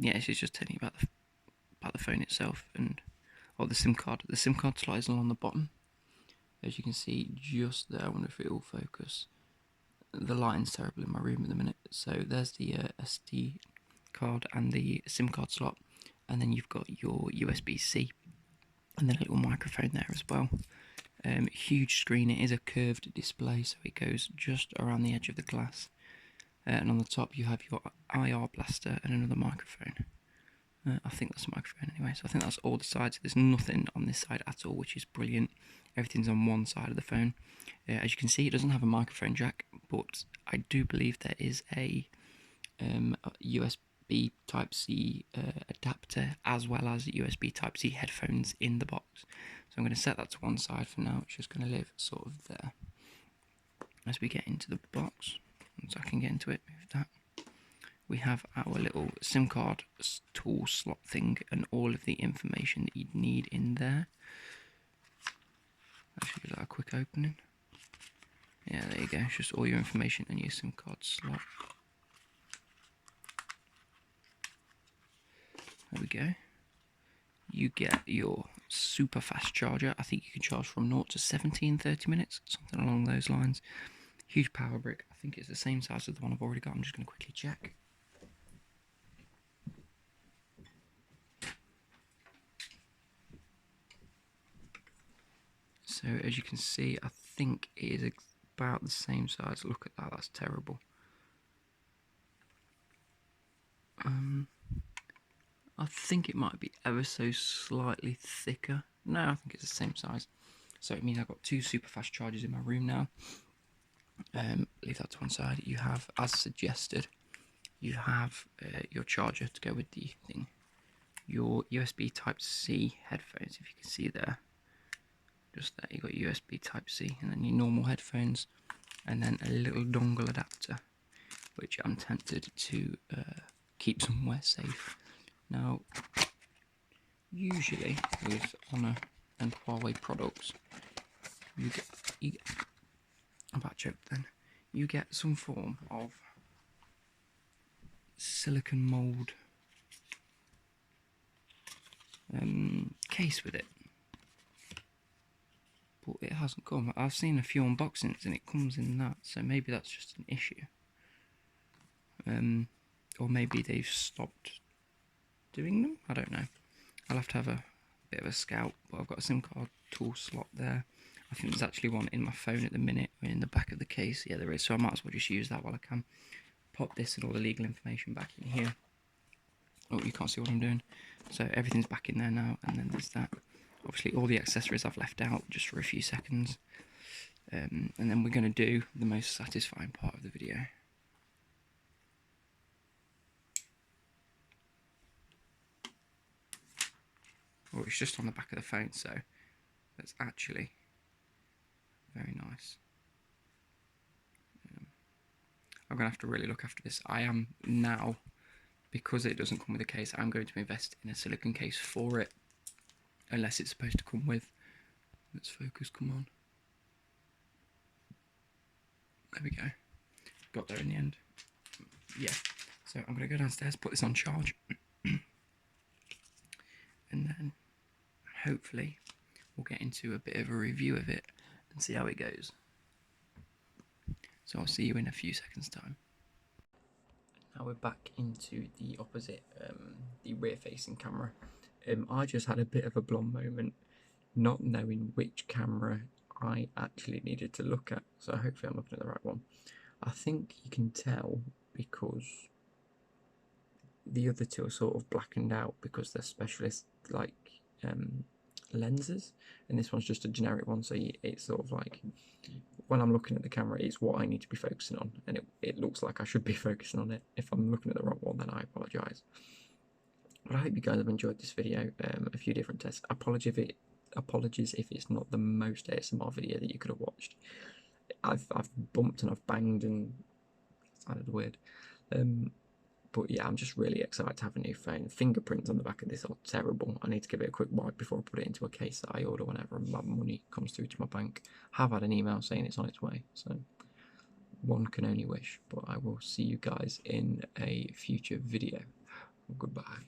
yeah, she's just telling you about the phone itself or the SIM card. The SIM card slot is along the bottom, as you can see just there. I wonder if it will focus. The lighting's terrible in my room at the minute. So there's the SD card and the SIM card slot, and then you've got your USB-C, and then a little microphone there as well. Huge screen. It is a curved display, so it goes just around the edge of the glass. And on the top you have your IR blaster and another microphone. I think that's a microphone anyway, so I think that's all the sides. There's nothing on this side at all, which is brilliant. Everything's on one side of the phone. As you can see, it doesn't have a microphone jack, but I do believe there is a USB Type-C adapter, as well as USB Type-C headphones in the box. So I'm going to set that to one side for now. It's just going to live sort of there. As we get into the box, once I can get into it, move that. We have our little SIM card tool slot thing and all of the information that you'd need in there. Actually, give that a quick opening. Yeah, there you go. It's just all your information and your SIM card slot. There we go. You get your super fast charger. I think you can charge from 0 to 70 in 30 minutes, something along those lines. Huge power brick. I think it's the same size as the one I've already got. I'm just going to quickly check. So as you can see, I think it is about the same size. Look at that, that's terrible. I think it might be ever so slightly thicker. No, I think it's the same size. So it means I've got two super fast chargers in my room now. Leave that to one side. You have, as suggested, you have your charger to go with the thing. Your USB Type-C headphones, if you can see there. Just there, you've got USB Type-C, and then your normal headphones, and then a little dongle adapter, which I'm tempted to keep somewhere safe. Now, usually with Honor and Huawei products, you get about choked then. You get some form of silicone mold case with it, but it hasn't come. I've seen a few unboxings and it comes in that, so maybe that's just an issue. Or maybe they've stopped doing them. I don't know. I'll have to have a bit of a scout, but I've got a SIM card tool slot there. I think there's actually one in my phone at the minute, in the back of the case. Yeah, there is, so I might as well just use that while I can. Pop this and all the legal information back in here. Oh, you can't see what I'm doing. So everything's back in there now, and then there's that. Obviously, all the accessories I've left out just for a few seconds. And then we're going to do the most satisfying part of the video. Oh, it's just on the back of the phone, so that's actually very nice. I'm going to have to really look after this. I am now, because it doesn't come with a case, I'm going to invest in a silicone case for it, unless it's supposed to come with. Let's focus, come on. There we go. Got there in the end. Yeah, so I'm going to go downstairs, put this on charge, and then hopefully we'll get into a bit of a review of it and see how it goes. So I'll see you in a few seconds time. Now we're back into the opposite, the rear facing camera. I just had a bit of a blonde moment not knowing which camera I actually needed to look at, so hopefully I'm looking at the right one. I think you can tell because the other two are sort of blackened out because they're specialist like lenses, and this one's just a generic one, so it's sort of like when I'm looking at the camera it's what I need to be focusing on, and it looks like I should be focusing on it. If I'm looking at the wrong one, then I apologise. But I hope you guys have enjoyed this video. A few different tests. Apologies if it's not the most ASMR video that you could have watched. I've bumped and I've banged and it sounded weird. But yeah, I'm just really excited to have a new phone. Fingerprints on the back of this are terrible. I need to give it a quick wipe before I put it into a case that I order whenever my money comes through to my bank. I have had an email saying it's on its way, so one can only wish. But I will see you guys in a future video. Goodbye.